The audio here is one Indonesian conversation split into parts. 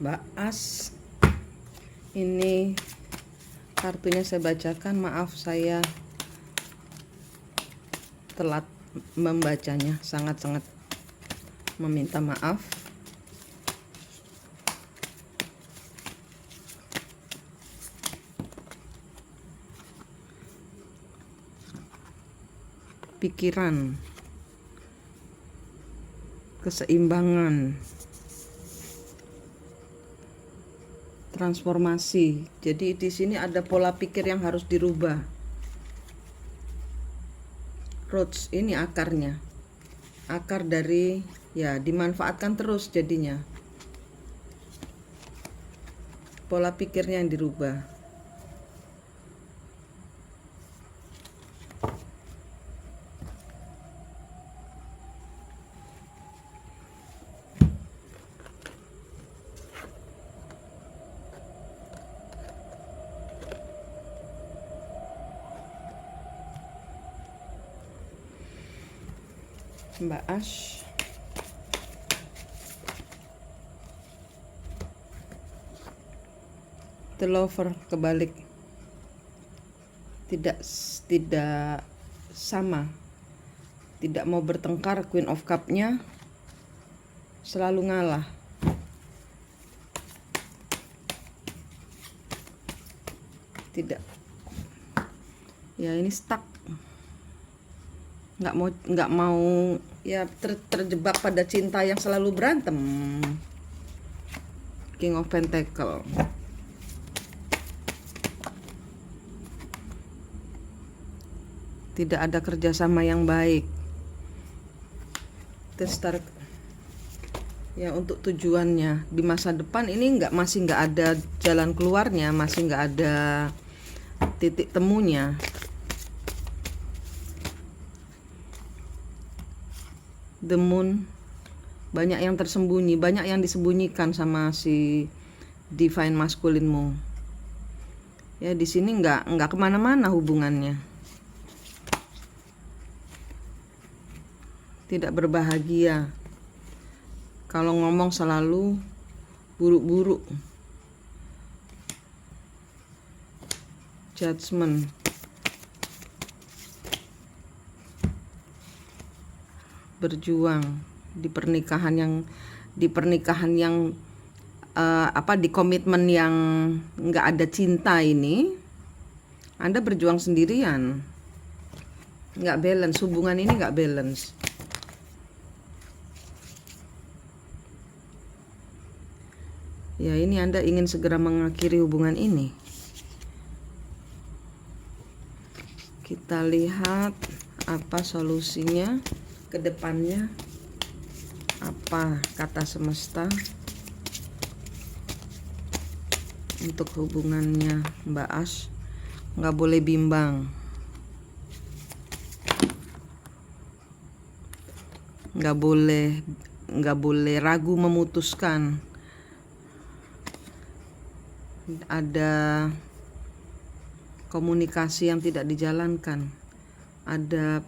Mbak As, ini kartunya saya bacakan. Maaf saya telat membacanya, sangat-sangat meminta maaf. Pikiran, keseimbangan, transformasi. Jadi di sini ada pola pikir yang harus dirubah. Roots ini akarnya, akar dari ya dimanfaatkan terus jadinya. Pola pikirnya yang dirubah. Mbak Ash, The Lover kebalik, tidak sama, tidak mau bertengkar. Queen of Cup-nya selalu ngalah. Tidak, ya ini stuck, nggak mau ya, terjebak pada cinta yang selalu berantem. King of Pentacle, tidak ada kerjasama yang baik. Start ya untuk tujuannya di masa depan ini masih nggak ada jalan keluarnya, masih nggak ada titik temunya. The Moon, banyak yang tersembunyi, banyak yang disembunyikan sama si divine masculinemu. Ya di sini nggak kemana-mana hubungannya. Tidak berbahagia. Kalau ngomong selalu buruk-buruk. Judgment. Berjuang di pernikahan yang di komitmen yang nggak ada cinta ini. Anda berjuang sendirian, nggak balance, hubungan ini nggak balance. Ya ini Anda ingin segera mengakhiri hubungan ini. Kita lihat apa solusinya ke depannya, apa kata semesta untuk hubungannya Mbak Ash. Nggak boleh bimbang, nggak boleh ragu memutuskan. Ada komunikasi yang tidak dijalankan, ada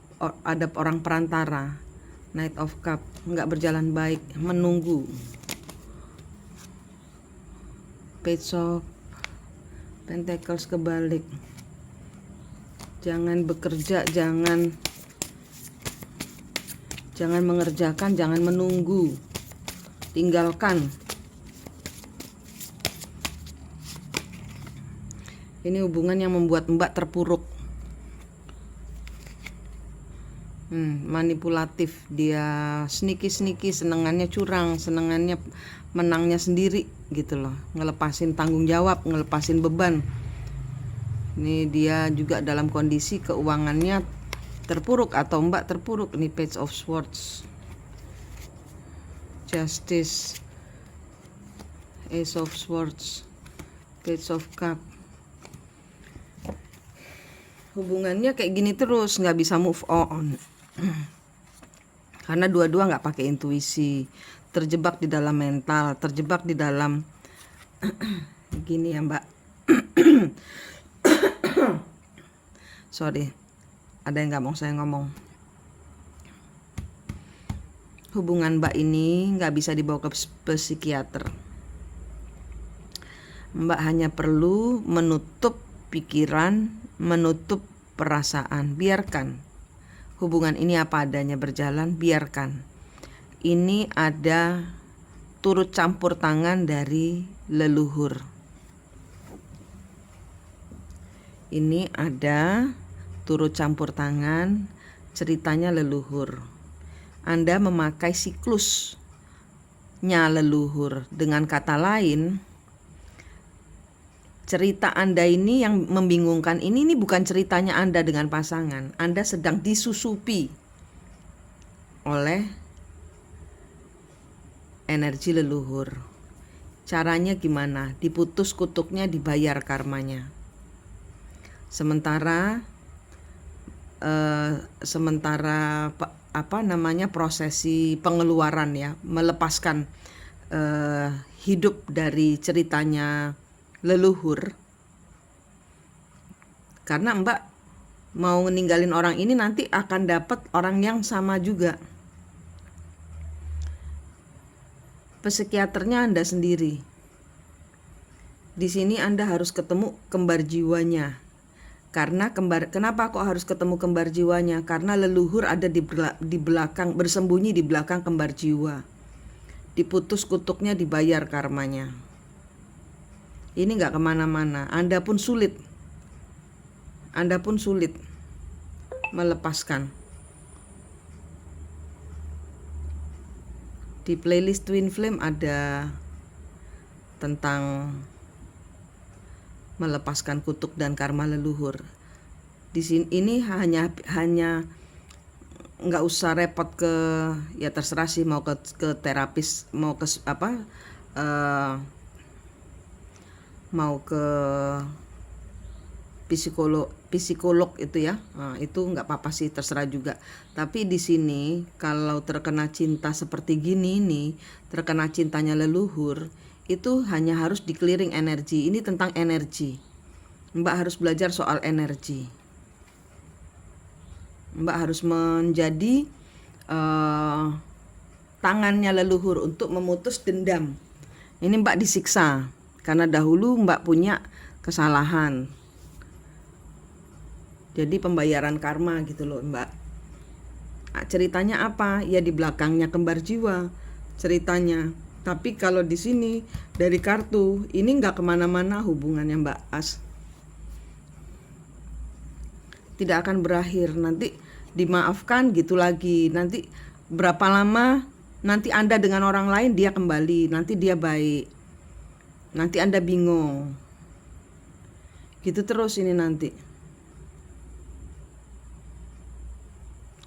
orang perantara. Knight of Cup nggak berjalan baik, menunggu. Page of Pentacles kebalik, jangan bekerja, jangan mengerjakan, jangan menunggu, tinggalkan. Ini hubungan yang membuat Mbak terpuruk. Manipulatif, dia sneaky, senengannya curang, senengannya menangnya sendiri gitu loh, ngelepasin tanggung jawab, ngelepasin beban. Ini dia juga dalam kondisi keuangannya terpuruk atau Mbak terpuruk. Ini Page of Swords, Justice, Ace of Swords, Page of Cup. Hubungannya kayak gini terus, nggak bisa move on. Karena dua-dua nggak pakai intuisi, terjebak di dalam mental, terjebak di dalam gini ya Mbak. Sorry, ada yang nggak mau saya ngomong. Hubungan Mbak ini nggak bisa dibawa ke psikiater. Mbak hanya perlu menutup pikiran, menutup perasaan. Biarkan hubungan ini apa adanya berjalan, biarkan. Ini ada turut campur tangan dari leluhur. Ini ada turut campur tangan ceritanya leluhur. Anda memakai siklusnya leluhur. Dengan kata lain, cerita Anda ini yang membingungkan ini bukan ceritanya Anda dengan pasangan. Anda sedang disusupi oleh energi leluhur. Caranya gimana? Diputus kutuknya, dibayar karmanya. Sementara prosesi pengeluaran ya, melepaskan hidup dari ceritanya leluhur. Karena Mbak mau ninggalin orang ini, nanti akan dapat orang yang sama juga. Psikiaternya Anda sendiri. Di sini Anda harus ketemu kembar jiwanya. Karena kenapa kok harus ketemu kembar jiwanya? Karena leluhur ada di belakang, bersembunyi di belakang kembar jiwa. Diputus kutuknya, dibayar karmanya. Ini nggak kemana-mana. Anda pun sulit melepaskan. Di playlist Twin Flame ada tentang melepaskan kutuk dan karma leluhur. Di sini ini hanya nggak usah repot ke, ya terserah sih, mau ke terapis, mau ke mau ke psikolog itu ya. Nah, itu nggak apa-apa sih, terserah juga. Tapi di sini kalau terkena cinta seperti gini nih, terkena cintanya leluhur, itu hanya harus di clearing energi. Ini tentang energi. Mbak harus belajar soal energi. Mbak harus menjadi tangannya leluhur untuk memutus dendam. Ini Mbak disiksa karena dahulu Mbak punya kesalahan. Jadi pembayaran karma gitu loh Mbak. Ceritanya apa? Ya di belakangnya kembar jiwa ceritanya. Tapi kalau di sini dari kartu ini nggak kemana-mana hubungannya Mbak As. Tidak akan berakhir, nanti dimaafkan gitu lagi. Nanti berapa lama nanti Anda dengan orang lain, dia kembali, nanti dia baik. Nanti Anda bingung. Gitu terus ini nanti.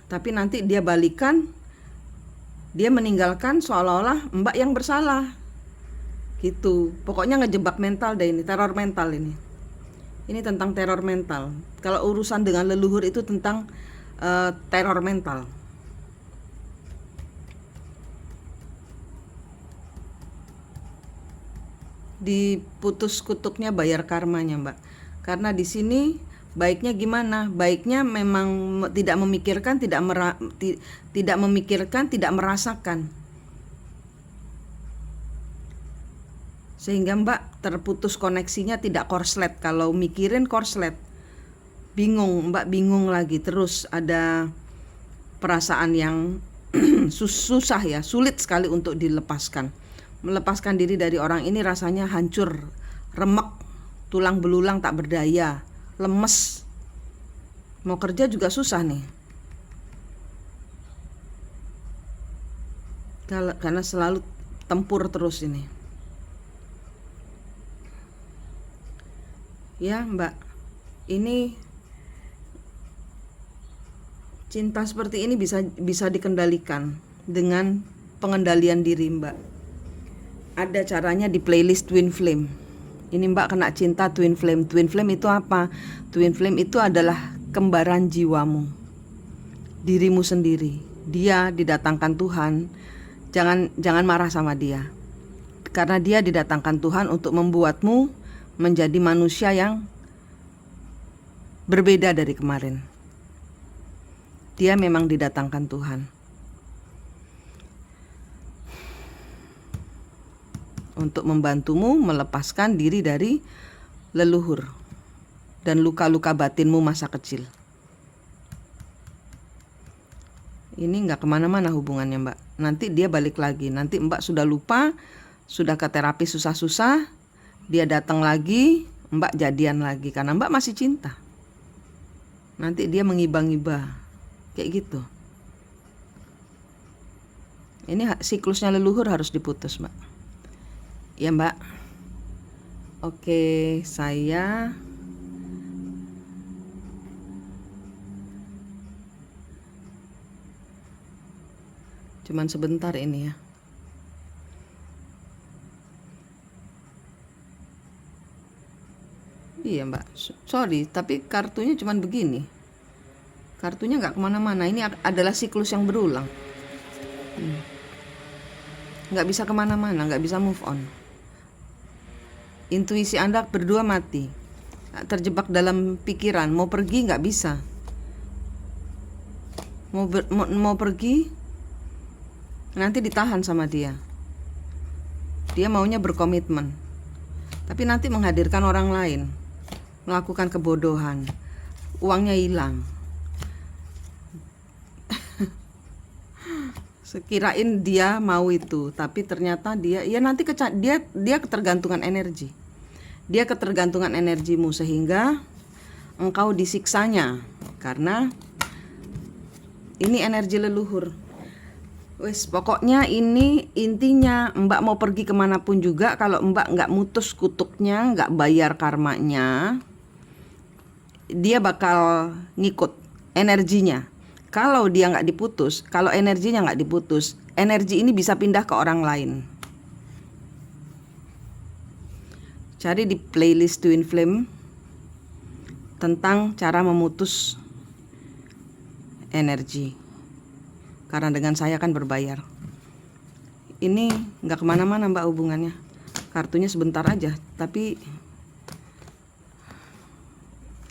Tapi nanti dia balikan, dia meninggalkan seolah-olah Mbak yang bersalah. Gitu. Pokoknya ngejebak mental deh ini, teror mental ini. Ini tentang teror mental. Kalau urusan dengan leluhur itu tentang teror mental. Diputus kutuknya, bayar karmanya Mbak. Karena di sini baiknya gimana? Baiknya memang tidak memikirkan, tidak merasakan. Sehingga Mbak terputus koneksinya, tidak korslet. Kalau mikirin korslet, bingung, Mbak bingung lagi. Terus ada perasaan yang susah ya, sulit sekali untuk dilepaskan. Melepaskan diri dari orang ini rasanya hancur, remek, tulang belulang tak berdaya, lemes, mau kerja juga susah nih. Karena selalu tempur terus ini. Ya Mbak, ini cinta seperti ini bisa dikendalikan dengan pengendalian diri Mbak. Ada caranya di playlist Twin Flame. Ini Mbak kena cinta Twin Flame. Twin Flame itu apa? Twin Flame itu adalah kembaran jiwamu, dirimu sendiri. Dia didatangkan Tuhan. Jangan marah sama dia. Karena dia didatangkan Tuhan untuk membuatmu menjadi manusia yang berbeda dari kemarin. Dia memang didatangkan Tuhan untuk membantumu melepaskan diri dari leluhur dan luka-luka batinmu masa kecil. Ini nggak kemana-mana hubungannya Mbak. Nanti dia balik lagi. Nanti Mbak sudah lupa, sudah ke terapi susah-susah, dia datang lagi, Mbak jadian lagi karena Mbak masih cinta. Nanti dia mengiba-ngiba, kayak gitu. Ini siklusnya leluhur harus diputus Mbak. Ya Mbak. Oke, saya cuman sebentar ini ya. Iya Mbak, sorry, tapi kartunya cuman begini. Kartunya nggak kemana-mana. Ini adalah siklus yang berulang. Nggak bisa kemana-mana, nggak bisa move on. Intuisi Anda berdua mati, terjebak dalam pikiran. Mau pergi nggak bisa. Mau pergi, nanti ditahan sama dia. Dia maunya berkomitmen, tapi nanti menghadirkan orang lain, melakukan kebodohan, uangnya hilang. Sekirain dia mau itu, tapi ternyata dia ketergantungan energi. Dia ketergantungan energimu sehingga engkau disiksanya karena ini energi leluhur. Wes, pokoknya ini intinya Mbak mau pergi kemanapun juga, kalau Mbak nggak mutus kutuknya, nggak bayar karmanya, dia bakal ngikut energinya. Kalau dia nggak diputus, kalau energinya nggak diputus, energi ini bisa pindah ke orang lain. Cari di playlist Twin Flame tentang cara memutus energi. Karena dengan saya kan berbayar. Ini nggak kemana-mana Mbak hubungannya. Kartunya sebentar aja, tapi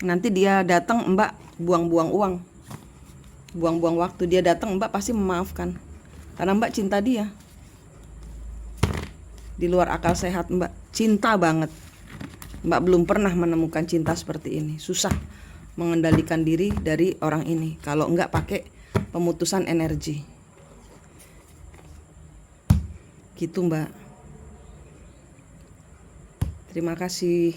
nanti dia datang Mbak buang-buang uang. Buang-buang waktu. Dia datang Mbak pasti memaafkan karena Mbak cinta dia. Di luar akal sehat Mbak, cinta banget. Mbak belum pernah menemukan cinta seperti ini. Susah mengendalikan diri dari orang ini kalau nggak pakai pemutusan energi. Gitu Mbak. Terima kasih.